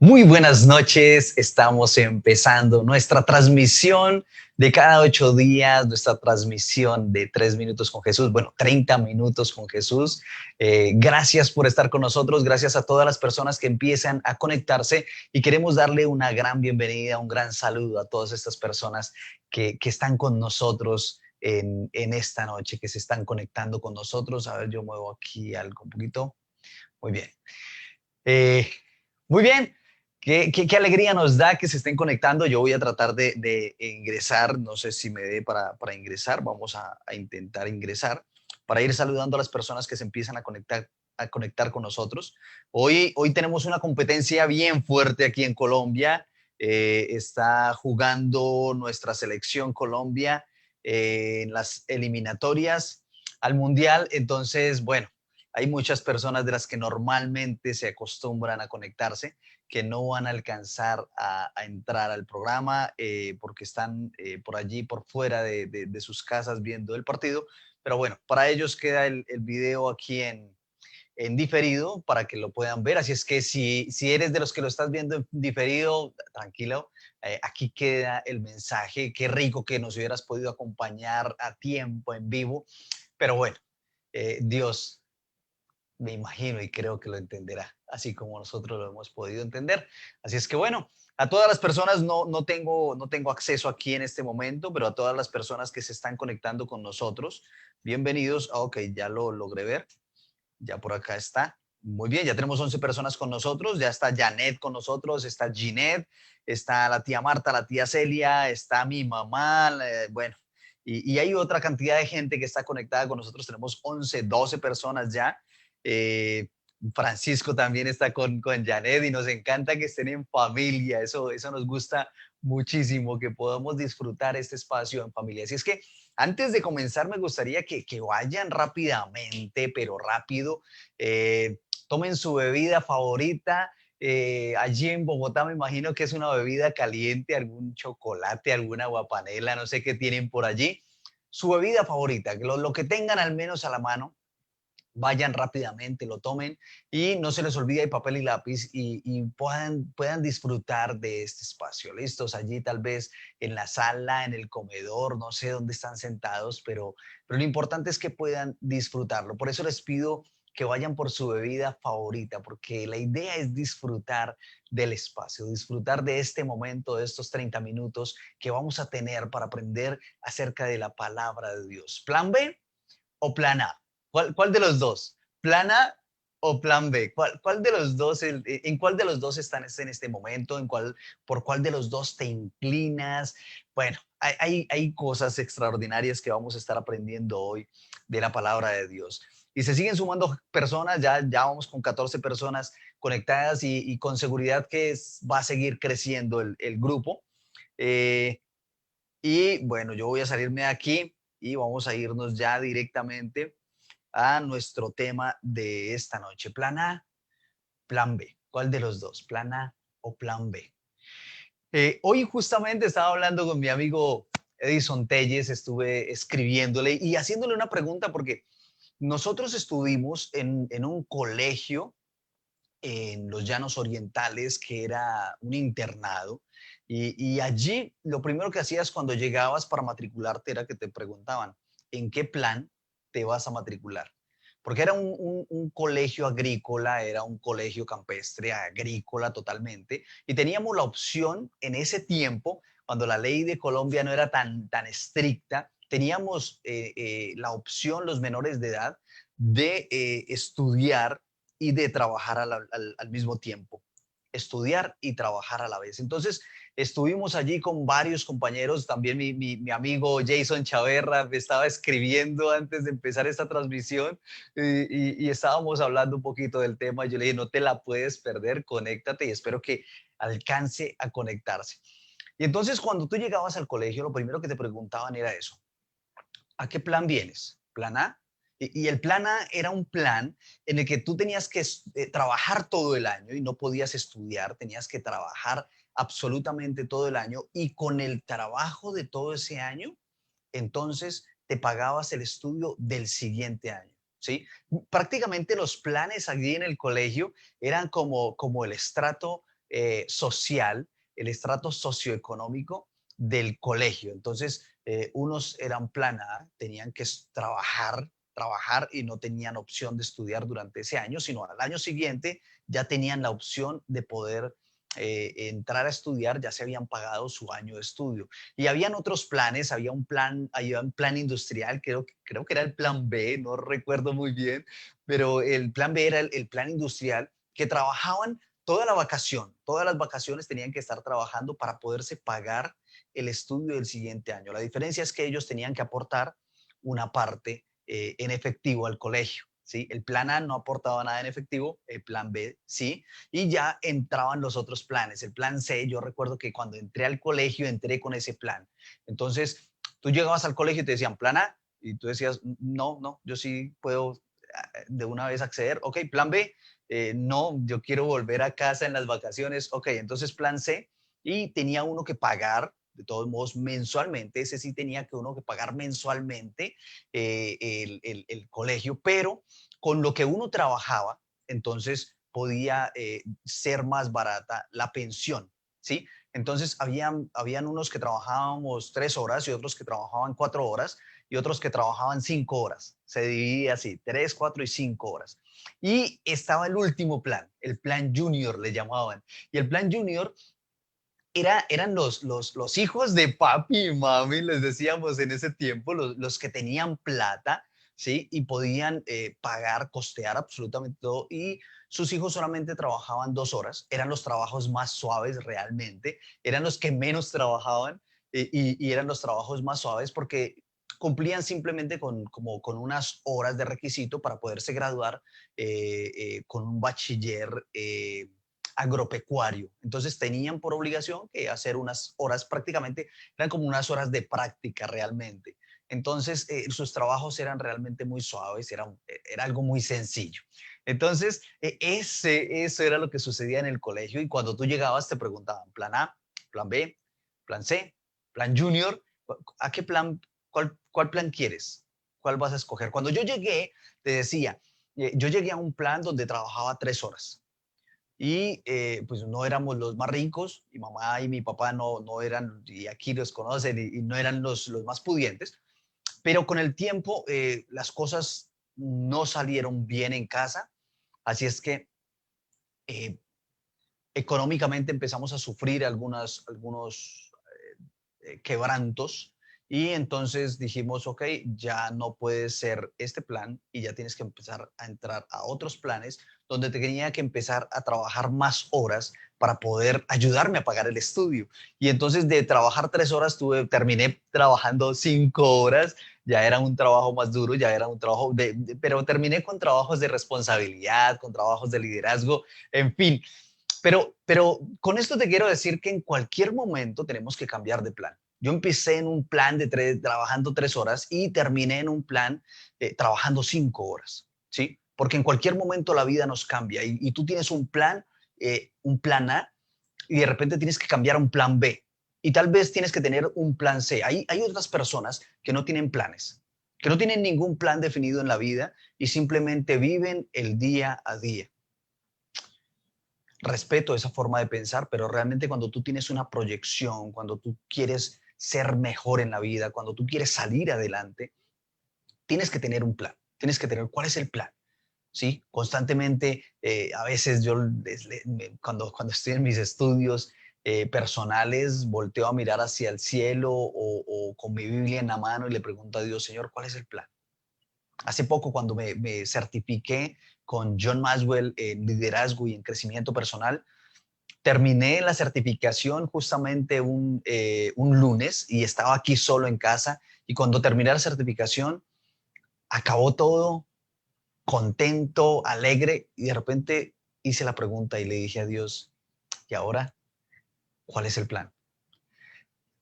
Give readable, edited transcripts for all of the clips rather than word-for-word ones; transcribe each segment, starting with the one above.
Muy buenas noches, estamos empezando nuestra transmisión de cada 8 días, nuestra transmisión de 3 minutos con Jesús, bueno, 30 minutos con Jesús. Gracias por estar con nosotros, gracias a todas las personas que empiezan a conectarse y queremos darle una gran bienvenida, un gran saludo a todas estas personas que están con nosotros en esta noche, que se están conectando con nosotros. A ver, yo muevo aquí algo un poquito. Muy bien. Eh, Muy bien, qué alegría nos da que se estén conectando. Yo voy a tratar de ingresar, no sé si me dé para ingresar, vamos a intentar ingresar para ir saludando a las personas que se empiezan a conectar con nosotros. Hoy tenemos una competencia bien fuerte aquí en Colombia. Está jugando nuestra selección Colombia en las eliminatorias al Mundial. Entonces, bueno, hay muchas personas de las que normalmente se acostumbran a conectarse que no van a alcanzar a entrar al programa porque están por allí, por fuera de sus casas viendo el partido. Pero bueno, para ellos queda el video aquí en diferido para que lo puedan ver. Así es que si eres de los que lo estás viendo en diferido, tranquilo, aquí queda el mensaje. Qué rico que nos hubieras podido acompañar a tiempo, en vivo. Pero bueno, Dios me imagino y creo que lo entenderá, así como nosotros lo hemos podido entender. Así es que bueno, a todas las personas no tengo acceso aquí en este momento, pero a todas las personas que se están conectando con nosotros, bienvenidos. Ok, ya lo logré ver, ya por acá está. Muy bien, ya tenemos 11 personas con nosotros, ya está Janet con nosotros, está Ginette, está la tía Marta, la tía Celia, está mi mamá, bueno, y hay otra cantidad de gente que está conectada con nosotros, tenemos 11, 12 personas ya. Eh, Francisco también está con Janet y nos encanta que estén en familia, eso nos gusta muchísimo, que podamos disfrutar este espacio en familia. Así es que antes de comenzar, me gustaría que vayan rápidamente, pero rápido, eh, tomen su bebida favorita. Allí en Bogotá me imagino que es una bebida caliente, algún chocolate, alguna guapanela, no sé qué tienen por allí. Su bebida favorita, que lo que tengan al menos a la mano, vayan rápidamente, lo tomen y no se les olvide el papel y lápiz y puedan disfrutar de este espacio. Listos, allí tal vez en la sala, en el comedor, no sé dónde están sentados, pero lo importante es que puedan disfrutarlo. Por eso les pido que vayan por su bebida favorita, porque la idea es disfrutar del espacio, disfrutar de este momento, de estos 30 minutos que vamos a tener para aprender acerca de la palabra de Dios. ¿Plan B o plan A? ¿Cuál de los dos? ¿Plan A o plan B? ¿Cuál de los dos, en cuál de los dos estás en este momento? ¿Por cuál de los dos te inclinas? Bueno, hay cosas extraordinarias que vamos a estar aprendiendo hoy de la palabra de Dios. Y se siguen sumando personas, ya vamos con 14 personas conectadas y con seguridad que va a seguir creciendo el grupo. Eh, y bueno, yo voy a salirme de aquí y vamos a irnos ya directamente a nuestro tema de esta noche. Plan A, plan B. ¿Cuál de los dos? ¿Plan A o plan B? Hoy justamente estaba hablando con mi amigo Edison Telles, estuve escribiéndole y haciéndole una pregunta porque nosotros estuvimos en un colegio en los Llanos Orientales, que era un internado, y allí lo primero que hacías cuando llegabas para matricularte era que te preguntaban, ¿en qué plan te vas a matricular? Porque era un colegio agrícola, era un colegio campestre, agrícola totalmente, y teníamos la opción en ese tiempo, cuando la ley de Colombia no era tan estricta, teníamos la opción, los menores de edad, de estudiar y de trabajar al mismo tiempo, estudiar y trabajar a la vez. Entonces, estuvimos allí con varios compañeros, también mi amigo Jason Chaverra me estaba escribiendo antes de empezar esta transmisión y estábamos hablando un poquito del tema. Yo le dije, no te la puedes perder, conéctate y espero que alcance a conectarse. Y entonces, cuando tú llegabas al colegio, lo primero que te preguntaban era eso, ¿a qué plan vienes? ¿Plan A? Y el plan A era un plan en el que tú tenías que trabajar todo el año y no podías estudiar, tenías que trabajar absolutamente todo el año y con el trabajo de todo ese año, entonces te pagabas el estudio del siguiente año. ¿Sí? Prácticamente los planes allí en el colegio eran como el estrato social, el estrato socioeconómico del colegio. Entonces, unos eran plan A, tenían que trabajar y no tenían opción de estudiar durante ese año, sino al año siguiente ya tenían la opción de poder entrar a estudiar, ya se habían pagado su año de estudio. Y habían otros planes, había un plan industrial, creo que era el plan B, no recuerdo muy bien, pero el plan B era el plan industrial, que trabajaban toda la vacación, todas las vacaciones tenían que estar trabajando para poderse pagar el estudio del siguiente año. La diferencia es que ellos tenían que aportar una parte en efectivo al colegio. ¿Sí? El plan A no aportaba nada en efectivo, el plan B sí, y ya entraban los otros planes. El plan C, yo recuerdo que cuando entré al colegio entré con ese plan. Entonces, tú llegabas al colegio y te decían plan A, y tú decías, no, no, yo sí puedo de una vez acceder. Ok, plan B, no, yo quiero volver a casa en las vacaciones. Ok, entonces plan C, y tenía uno que pagar, de todos modos, mensualmente, ese sí tenía que uno que pagar mensualmente el colegio, pero con lo que uno trabajaba, entonces podía ser más barata la pensión, ¿sí? Entonces, habían unos que trabajábamos 3 horas y otros que trabajaban 4 horas y otros que trabajaban 5 horas. Se dividía así, 3, 4 y 5 horas. Y estaba el último plan, el plan junior le llamaban. Y el plan junior eran los hijos de papi y mami, les decíamos en ese tiempo, los que tenían plata, ¿sí? Y podían pagar, costear absolutamente todo. Y sus hijos solamente trabajaban 2 horas. Eran los trabajos más suaves realmente. Eran los que menos trabajaban y eran los trabajos más suaves porque cumplían simplemente como con unas horas de requisito para poderse graduar con un bachiller agropecuario. Entonces tenían por obligación que hacer unas horas prácticamente, eran como unas horas de práctica realmente. Entonces sus trabajos eran realmente muy suaves, era algo muy sencillo. Entonces eso era lo que sucedía en el colegio y cuando tú llegabas te preguntaban plan A, plan B, plan C, plan junior, ¿a qué plan, cuál plan quieres? ¿Cuál vas a escoger? Cuando yo llegué, te decía, yo llegué a un plan donde trabajaba 3 horas y pues no éramos los más ricos, mi mamá y mi papá no eran, y aquí los conocen, y no eran los más pudientes, pero con el tiempo las cosas no salieron bien en casa, así es que eh, económicamente empezamos a sufrir algunos quebrantos y entonces dijimos, ok, ya no puede ser este plan y ya tienes que empezar a entrar a otros planes donde tenía que empezar a trabajar más horas para poder ayudarme a pagar el estudio. Y entonces de trabajar 3 horas terminé trabajando 5 horas, ya era un trabajo más duro, ya era un trabajo pero terminé con trabajos de responsabilidad, con trabajos de liderazgo, en fin. Pero con esto te quiero decir que en cualquier momento tenemos que cambiar de plan. Yo empecé en un plan trabajando 3 horas y terminé en un plan trabajando 5 horas, ¿sí? Porque en cualquier momento la vida nos cambia y tú tienes un plan A y de repente tienes que cambiar a un plan B y tal vez tienes que tener un plan C. Hay otras personas que no tienen planes, que no tienen ningún plan definido en la vida y simplemente viven el día a día. Respeto esa forma de pensar, pero realmente cuando tú tienes una proyección, cuando tú quieres ser mejor en la vida, cuando tú quieres salir adelante, tienes que tener un plan, tienes que tener cuál es el plan. ¿Sí? Constantemente, a veces yo cuando estoy en mis estudios personales, volteo a mirar hacia el cielo o con mi Biblia en la mano y le pregunto a Dios, Señor, ¿cuál es el plan? Hace poco, cuando me certifiqué con John Maxwell en liderazgo y en crecimiento personal, terminé la certificación justamente un lunes y estaba aquí solo en casa y cuando terminé la certificación acabó todo contento, alegre y de repente hice la pregunta y le dije a Dios, ¿y ahora cuál es el plan?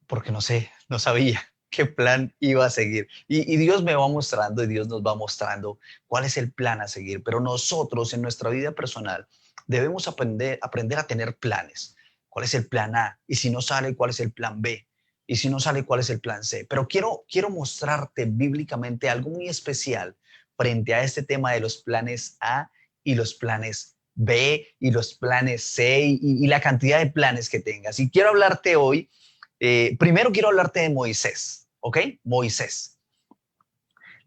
Porque no sé, no sabía qué plan iba a seguir. Y Dios me va mostrando y Dios nos va mostrando cuál es el plan a seguir. Pero nosotros en nuestra vida personal debemos aprender a tener planes. ¿Cuál es el plan A? Y si no sale, ¿cuál es el plan B? Y si no sale, ¿cuál es el plan C? Pero quiero mostrarte bíblicamente algo muy especial frente a este tema de los planes A y los planes B y los planes C y la cantidad de planes que tengas. Y quiero hablarte hoy, primero quiero hablarte de Moisés, ¿ok? Moisés.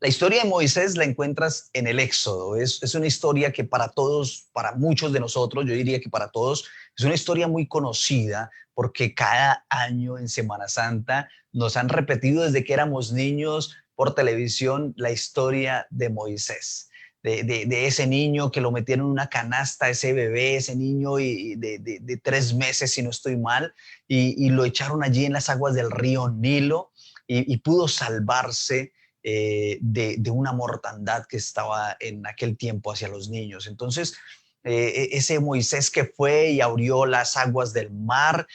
La historia de Moisés la encuentras en el Éxodo. Es una historia que para todos, para muchos de nosotros, yo diría que para todos, es una historia muy conocida porque cada año en Semana Santa nos han repetido desde que éramos niños por televisión la historia de Moisés. De ese niño que lo metieron en una canasta, ese bebé, ese niño de 3 meses, si no estoy mal, y lo echaron allí en las aguas del río Nilo y pudo salvarse de una mortandad que estaba en aquel tiempo hacia los niños. Entonces, ese Moisés que fue y abrió las aguas del mar,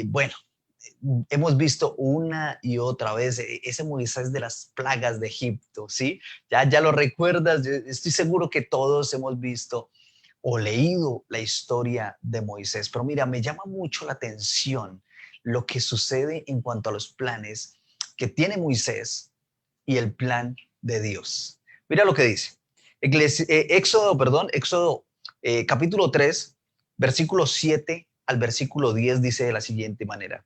bueno, hemos visto una y otra vez ese Moisés de las plagas de Egipto, ¿sí? Ya lo recuerdas, yo estoy seguro que todos hemos visto o leído la historia de Moisés, pero mira, me llama mucho la atención lo que sucede en cuanto a los planes que tiene Moisés y el plan de Dios. Mira lo que dice. Éxodo capítulo 3, versículo 7 al versículo 10 dice de la siguiente manera.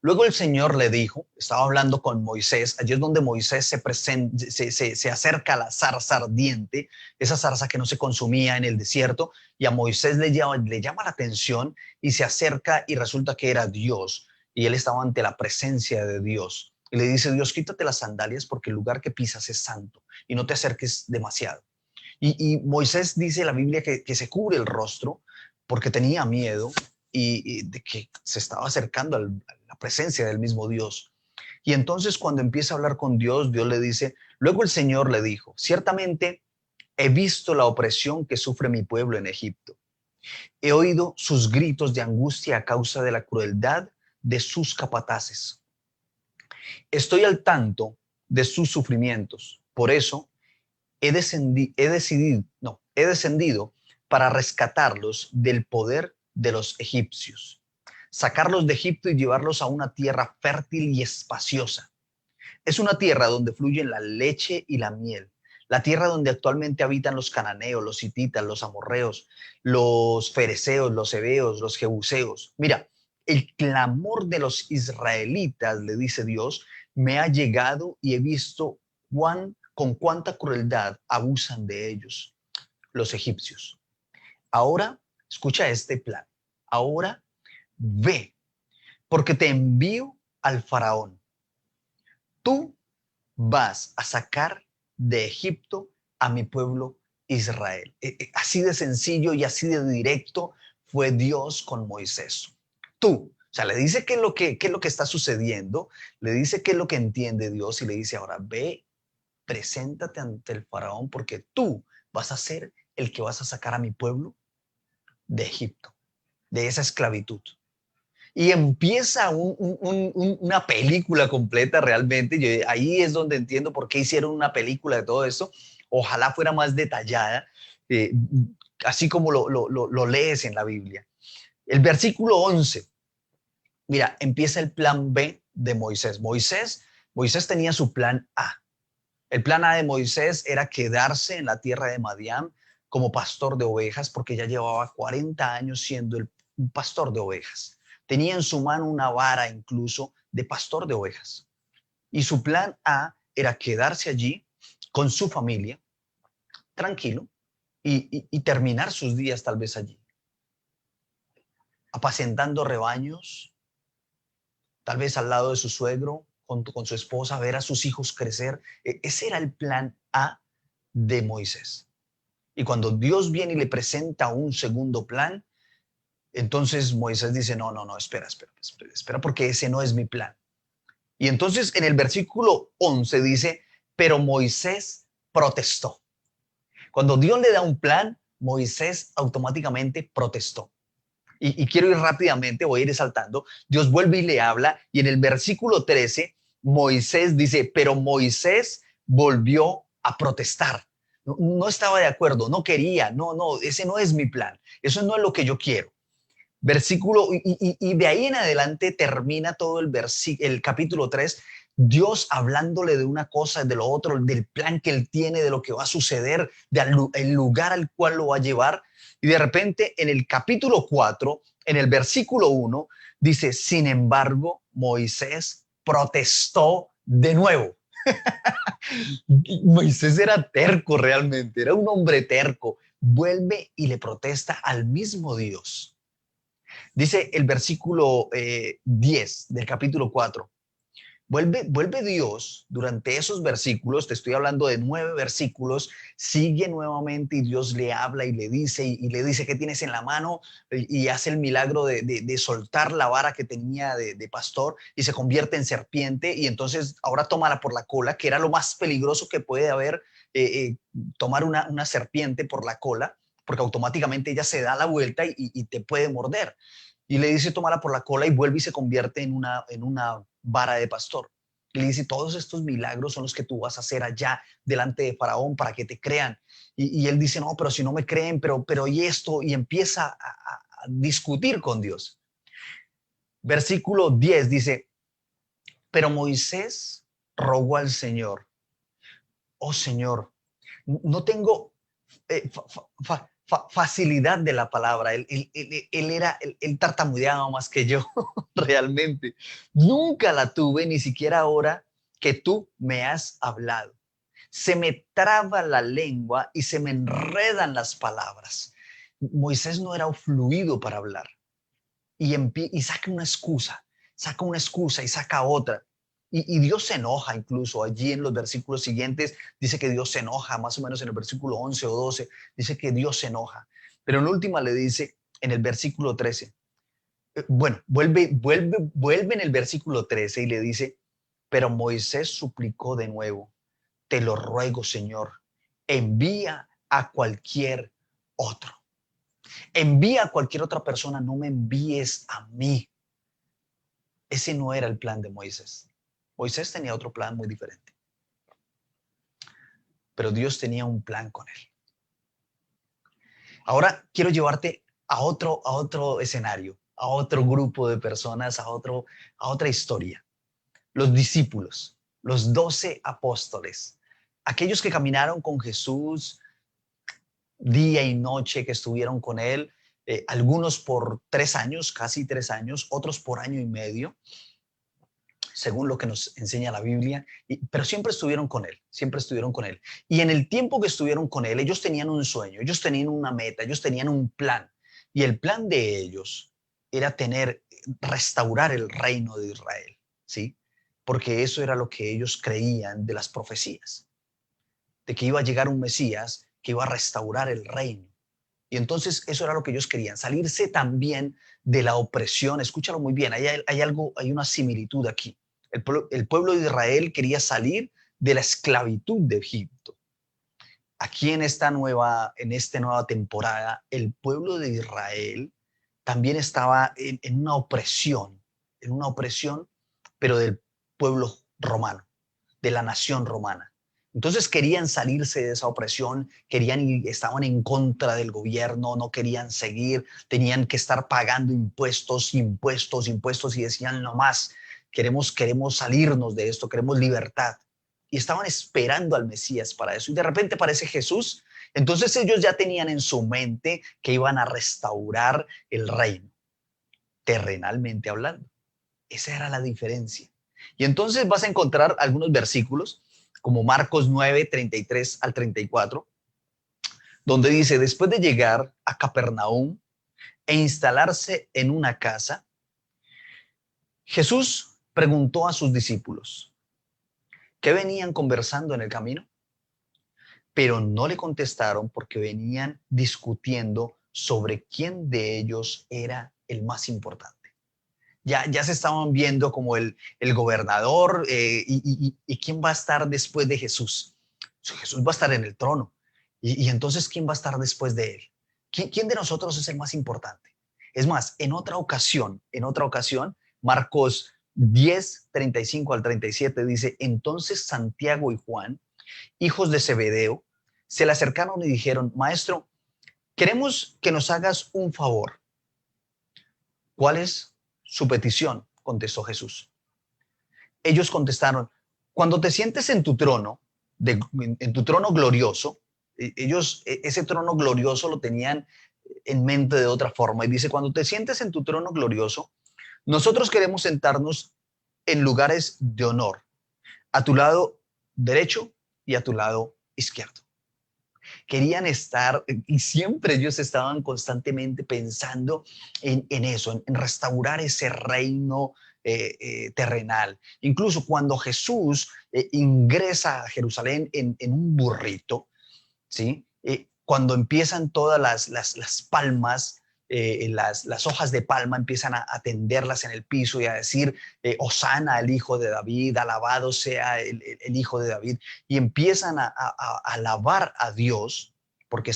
Luego el Señor le dijo, estaba hablando con Moisés, allí es donde Moisés se acerca a la zarza ardiente, esa zarza que no se consumía en el desierto, y a Moisés le llama la atención y se acerca y resulta que era Dios, y él estaba ante la presencia de Dios. Y le dice, Dios, quítate las sandalias porque el lugar que pisas es santo y no te acerques demasiado. Y Moisés dice en la Biblia que se cubre el rostro porque tenía miedo y de que se estaba acercando a la presencia del mismo Dios. Y entonces cuando empieza a hablar con Dios, Dios le dice, luego el Señor le dijo, ciertamente he visto la opresión que sufre mi pueblo en Egipto. He oído sus gritos de angustia a causa de la crueldad de sus capataces. Estoy al tanto de sus sufrimientos. Por eso he descendido para rescatarlos del poder de los egipcios, sacarlos de Egipto y llevarlos a una tierra fértil y espaciosa. Es una tierra donde fluyen la leche y la miel, la tierra donde actualmente habitan los cananeos, los hititas, los amorreos, los fereceos, los heveos, los jebuseos. Mira, el clamor de los israelitas, le dice Dios, me ha llegado y he visto con cuánta crueldad abusan de ellos los egipcios. Ahora, escucha este plan. Ahora ve, porque te envío al faraón. Tú vas a sacar de Egipto a mi pueblo Israel. Así de sencillo y así de directo fue Dios con Moisés. Tú, o sea, le dice qué es lo que está sucediendo, le dice qué es lo que entiende Dios y le dice ahora ve, preséntate ante el faraón porque tú vas a ser el que vas a sacar a mi pueblo de Egipto, de esa esclavitud. Y empieza una película completa realmente. Ahí es donde entiendo por qué hicieron una película de todo esto. Ojalá fuera más detallada, eh, así como lo lees en la Biblia. El versículo 11, mira, empieza el plan B de Moisés. Moisés tenía su plan A. El plan A de Moisés era quedarse en la tierra de Madián como pastor de ovejas porque ya llevaba 40 años siendo un pastor de ovejas. Tenía en su mano una vara incluso de pastor de ovejas. Y su plan A era quedarse allí con su familia, tranquilo, y terminar sus días tal vez allí, apacentando rebaños, tal vez al lado de su suegro, con su esposa, ver a sus hijos crecer. Ese era el plan A de Moisés. Y cuando Dios viene y le presenta un segundo plan, entonces Moisés dice, no, espera, porque ese no es mi plan. Y entonces en el versículo 11 dice, pero Moisés protestó. Cuando Dios le da un plan, Moisés automáticamente protestó. Y quiero ir rápidamente, voy a ir saltando. Dios vuelve y le habla y en el versículo 13, Moisés dice, pero Moisés volvió a protestar. No estaba de acuerdo, no quería, no, ese no es mi plan, eso no es lo que yo quiero. Versículo, y de ahí en adelante termina todo el capítulo 3 Dios hablándole de una cosa, de lo otro, del plan que él tiene, de lo que va a suceder, del lugar al cual lo va a llevar. Y de repente en el capítulo 4, en el versículo 1, dice, sin embargo, Moisés protestó de nuevo. Moisés era terco realmente, era un hombre terco. Vuelve y le protesta al mismo Dios. Dice el versículo 10 del capítulo 4. Vuelve Dios durante esos versículos, te estoy hablando de 9 versículos, sigue nuevamente y Dios le habla y le dice, y le dice qué tienes en la mano, y hace el milagro de soltar la vara que tenía de pastor y se convierte en serpiente, y entonces ahora tómala por la cola, que era lo más peligroso que puede haber, tomar una serpiente por la cola, porque automáticamente ella se da la vuelta y te puede morder. Y le dice, tómala por la cola, y vuelve y se convierte en una vara de pastor. Y le dice, todos estos milagros son los que tú vas a hacer allá delante de Faraón para que te crean. Y él dice, no, pero si no me creen, pero y esto, y empieza a discutir con Dios. Versículo 10 dice, pero Moisés rogó al Señor, oh Señor, no tengo facilidad de la palabra. Él tartamudeaba más que yo, realmente. Nunca la tuve, ni siquiera ahora que tú me has hablado. Se me traba la lengua y se me enredan las palabras. Moisés no era fluido para hablar. Y saca una excusa y saca otra. Y Dios se enoja incluso allí en los versículos siguientes, dice que Dios se enoja, más o menos en el versículo 11 o 12, dice que Dios se enoja. Pero en última le dice en el versículo 13, bueno, vuelve en el versículo 13 y le dice, pero Moisés suplicó de nuevo, te lo ruego, Señor, envía a cualquier otro. Envía a cualquier otra persona, no me envíes a mí. Ese no era el plan de Moisés. Moisés tenía otro plan muy diferente, pero Dios tenía un plan con él. Ahora quiero llevarte a otro escenario, a otro grupo de personas, a otra historia. Los discípulos, los 12 apóstoles, aquellos que caminaron con Jesús día y noche, que estuvieron con él, algunos por 3 años, casi 3 años, otros por año y medio, según lo que nos enseña la Biblia, pero siempre estuvieron con él, siempre estuvieron con él. Y en el tiempo que estuvieron con él, ellos tenían un sueño, ellos tenían una meta, ellos tenían un plan. Y el plan de ellos era restaurar el reino de Israel, ¿sí? Porque eso era lo que ellos creían de las profecías, de que iba a llegar un Mesías que iba a restaurar el reino. Y entonces eso era lo que ellos querían, salirse también de la opresión. Escúchalo muy bien, hay una similitud aquí. El pueblo de Israel quería salir de la esclavitud de Egipto. Aquí en esta nueva temporada, el pueblo de Israel también estaba en una opresión, pero del pueblo romano, de la nación romana. Entonces querían salirse de esa opresión, estaban en contra del gobierno, no querían seguir, tenían que estar pagando impuestos, impuestos, impuestos, y decían, no más, queremos salirnos de esto, queremos libertad. Y estaban esperando al Mesías para eso. Y de repente aparece Jesús. Entonces ellos ya tenían en su mente que iban a restaurar el reino, terrenalmente hablando. Esa era la diferencia. Y entonces vas a encontrar algunos versículos, como Marcos 9:33 al 34, donde dice, después de llegar a Capernaum e instalarse en una casa, Jesús preguntó a sus discípulos, ¿qué venían conversando en el camino? Pero no le contestaron porque venían discutiendo sobre quién de ellos era el más importante. Ya se estaban viendo como el gobernador, y quién va a estar después de Jesús. Jesús va a estar en el trono. Y entonces, ¿quién va a estar después de él? ¿Quién de nosotros es el más importante? Es más, en otra ocasión, Marcos 10:35 al 37 dice, entonces Santiago y Juan, hijos de Zebedeo, se le acercaron y dijeron, Maestro, queremos que nos hagas un favor. ¿Cuál es su petición? Contestó Jesús. Ellos contestaron, cuando te sientes en tu trono, en tu trono glorioso, ellos ese trono glorioso lo tenían en mente de otra forma. Y dice, cuando te sientes en tu trono glorioso, nosotros queremos sentarnos en lugares de honor, a tu lado derecho y a tu lado izquierdo. Querían estar, y siempre ellos estaban constantemente pensando en eso, en restaurar ese reino terrenal. Incluso cuando Jesús ingresa a Jerusalén en un burrito, ¿sí? Cuando empiezan todas las palmas, las hojas de palma empiezan a tenderlas en el piso y a decir, Hosana al Hijo de David, alabado sea el Hijo de David, y empiezan a alabar a Dios, porque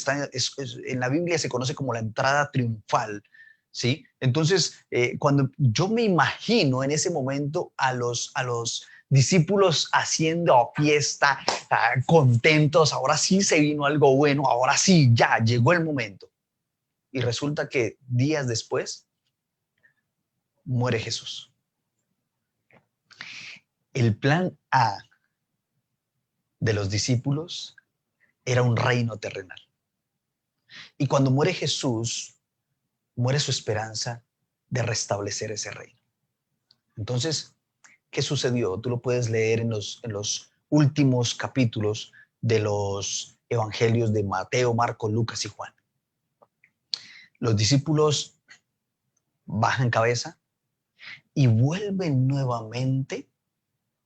en la Biblia se conoce como la entrada triunfal, ¿sí? Entonces, cuando yo me imagino en ese momento a los discípulos haciendo fiesta, contentos, ahora sí se vino algo bueno, ahora sí, ya llegó el momento. Y resulta que días después muere Jesús. El plan A de los discípulos era un reino terrenal. Y cuando muere Jesús, muere su esperanza de restablecer ese reino. Entonces, ¿qué sucedió? Tú lo puedes leer en los últimos capítulos de los evangelios de Mateo, Marcos, Lucas y Juan. Los discípulos bajan cabeza y vuelven nuevamente.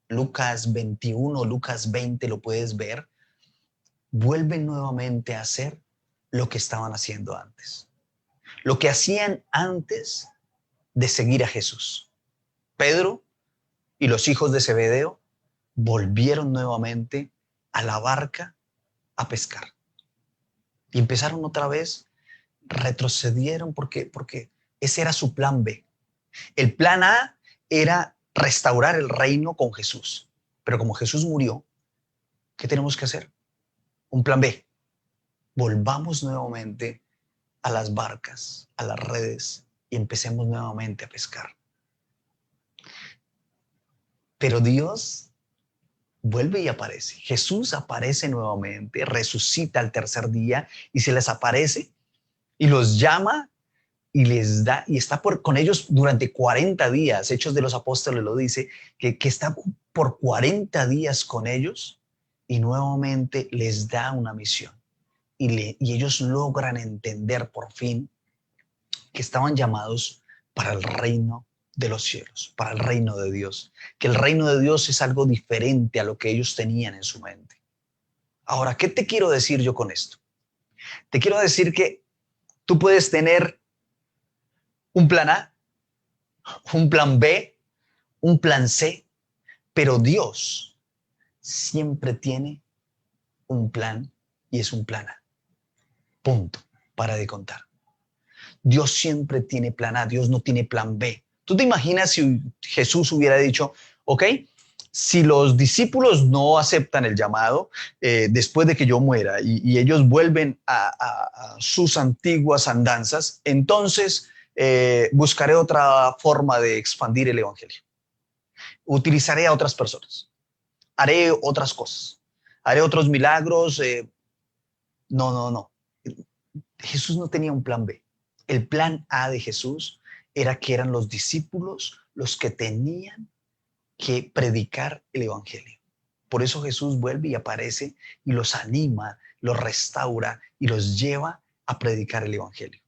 Lucas 21, Lucas 20 lo puedes ver. Vuelven nuevamente a hacer lo que estaban haciendo antes. Lo que hacían antes de seguir a Jesús. Pedro y los hijos de Zebedeo volvieron nuevamente a la barca a pescar. Y empezaron otra vez, retrocedieron porque ese era su plan B. El plan A era restaurar el reino con Jesús. Pero como Jesús murió, ¿qué tenemos que hacer? Un plan B. Volvamos nuevamente a las barcas, a las redes y empecemos nuevamente a pescar. Pero Dios vuelve y aparece. Jesús aparece nuevamente, resucita al tercer día y se les aparece y los llama y les da, y está con ellos durante 40 días. Hechos de los Apóstoles lo dice, que está por 40 días con ellos y nuevamente les da una misión. Y ellos logran entender por fin que estaban llamados para el reino de los cielos, para el reino de Dios, que el reino de Dios es algo diferente a lo que ellos tenían en su mente. Ahora, ¿qué te quiero decir yo con esto? Te quiero decir que tú puedes tener un plan A, un plan B, un plan C, pero Dios siempre tiene un plan y es un plan A. Punto. Para de contar. Dios siempre tiene plan A, Dios no tiene plan B. ¿Tú te imaginas si Jesús hubiera dicho, ok, si los discípulos no aceptan el llamado después de que yo muera y ellos vuelven a sus antiguas andanzas, entonces buscaré otra forma de expandir el evangelio. Utilizaré a otras personas, haré otras cosas, haré otros milagros. No, no, no. Jesús no tenía un plan B. El plan A de Jesús era que eran los discípulos los que tenían que predicar el evangelio. Por eso Jesús vuelve y aparece y los anima, los restaura y los lleva a predicar el evangelio.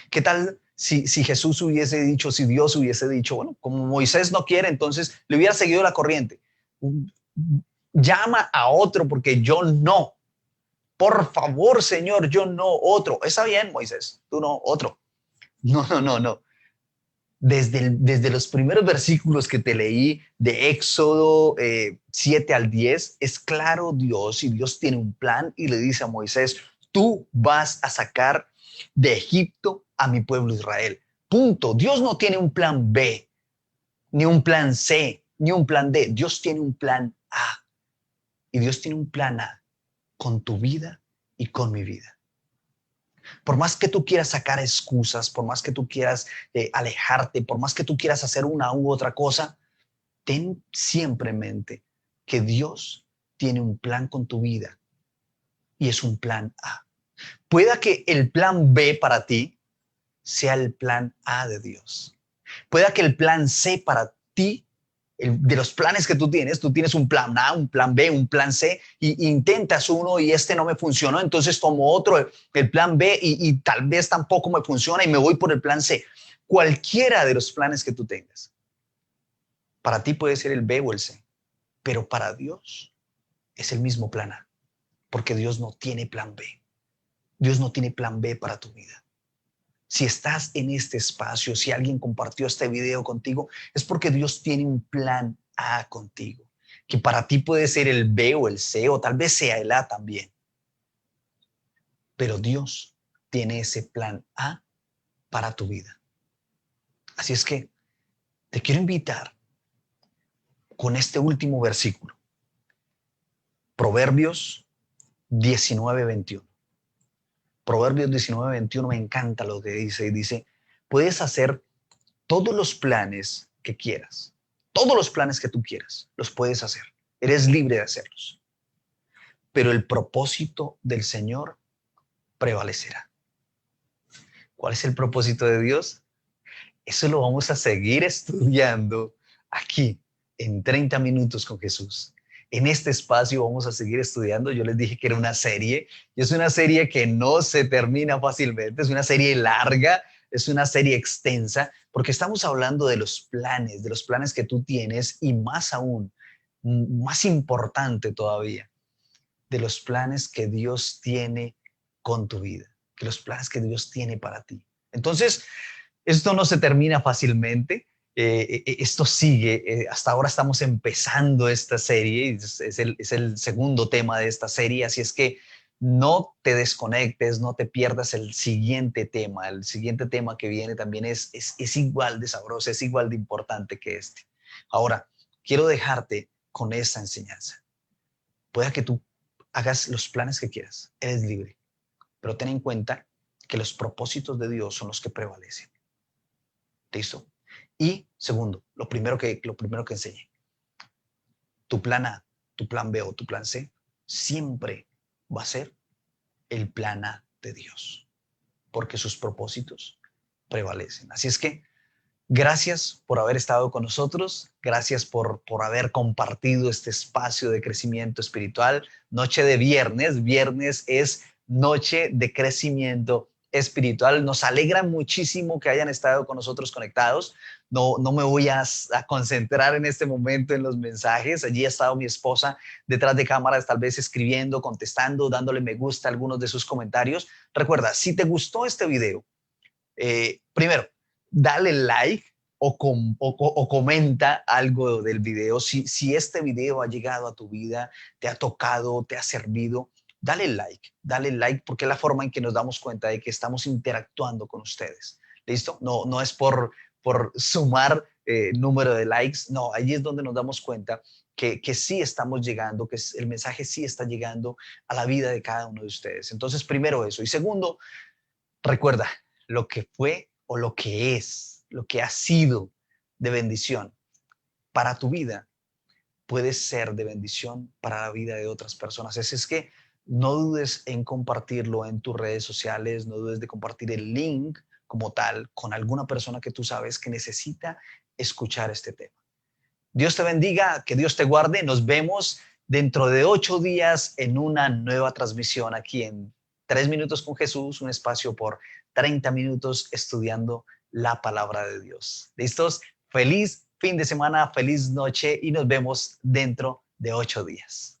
¿Qué tal si Jesús hubiese dicho, si Dios hubiese dicho, bueno, como Moisés no quiere, entonces le hubiera seguido la corriente? Llama a otro porque yo no. Por favor, Señor, yo no, otro. Está bien, Moisés, tú no, otro. No, no, no, no. Desde los primeros versículos que te leí de Éxodo 7 al 10, es claro Dios y Dios tiene un plan y le dice a Moisés, tú vas a sacar de Egipto a mi pueblo Israel. Punto. Dios no tiene un plan B, ni un plan C, ni un plan D. Dios tiene un plan A. Y Dios tiene un plan A con tu vida y con mi vida. Por más que tú quieras sacar excusas, por más que tú quieras alejarte, por más que tú quieras hacer una u otra cosa, ten siempre en mente que Dios tiene un plan con tu vida y es un plan A. Pueda que el plan B para ti sea el plan A de Dios. Pueda que el plan C para ti, de los planes que tú tienes un plan A, un plan B, un plan C, y intentas uno y este no me funcionó, entonces tomo otro, el plan B, y tal vez tampoco me funciona y me voy por el plan C. Cualquiera de los planes que tú tengas, para ti puede ser el B o el C, pero para Dios es el mismo plan A, porque Dios no tiene plan B. Dios no tiene plan B para tu vida. Si estás en este espacio, si alguien compartió este video contigo, es porque Dios tiene un plan A contigo, que para ti puede ser el B o el C, o tal vez sea el A también. Pero Dios tiene ese plan A para tu vida. Así es que te quiero invitar con este último versículo, Proverbios 19:21. Proverbios 19:21 me encanta lo que dice, y dice, puedes hacer todos los planes que quieras, todos los planes que tú quieras, los puedes hacer. Eres libre de hacerlos. Pero el propósito del Señor prevalecerá. ¿Cuál es el propósito de Dios? Eso lo vamos a seguir estudiando aquí en 30 minutos con Jesús. En este espacio vamos a seguir estudiando. Yo les dije que era una serie y es una serie que no se termina fácilmente. Es una serie larga, es una serie extensa, porque estamos hablando de los planes que tú tienes y más aún, más importante todavía, de los planes que Dios tiene con tu vida, que los planes que Dios tiene para ti. Entonces, esto no se termina fácilmente. Esto sigue. Hasta ahora estamos empezando esta serie. Es el segundo tema de esta serie. Así es que no te desconectes, no te pierdas el siguiente tema. El siguiente tema que viene también es igual de sabroso, es igual de importante que este. Ahora, quiero dejarte con esta enseñanza. Pueda que tú hagas los planes que quieras. Eres libre. Pero ten en cuenta que los propósitos de Dios son los que prevalecen. ¿Listo? Y segundo, lo primero que enseñé, tu plan A, tu plan B o tu plan C siempre va a ser el plan A de Dios, porque sus propósitos prevalecen. Así es que gracias por haber estado con nosotros, gracias por haber compartido este espacio de crecimiento espiritual. Noche de viernes, viernes es noche de crecimiento espiritual. Nos alegra muchísimo que hayan estado con nosotros conectados. No me voy a concentrar en este momento en los mensajes. Allí ha estado mi esposa detrás de cámaras, tal vez escribiendo, contestando, dándole me gusta a algunos de sus comentarios. Recuerda, si te gustó este video, primero, dale like o comenta algo del video. Si este video ha llegado a tu vida, te ha tocado, te ha servido, dale like porque es la forma en que nos damos cuenta de que estamos interactuando con ustedes. ¿Listo? No es por sumar número de likes, no, allí es donde nos damos cuenta que sí estamos llegando, que el mensaje sí está llegando a la vida de cada uno de ustedes. Entonces, primero eso. Y segundo, recuerda, lo que fue o lo que es, lo que ha sido de bendición para tu vida, puede ser de bendición para la vida de otras personas. Es que no dudes en compartirlo en tus redes sociales, no dudes de compartir el link como tal con alguna persona que tú sabes que necesita escuchar este tema. Dios te bendiga, que Dios te guarde. Nos vemos dentro de 8 días en una nueva transmisión aquí en 3 minutos con Jesús, un espacio por 30 minutos estudiando la palabra de Dios. ¿Listos? Feliz fin de semana, feliz noche y nos vemos dentro de 8 días.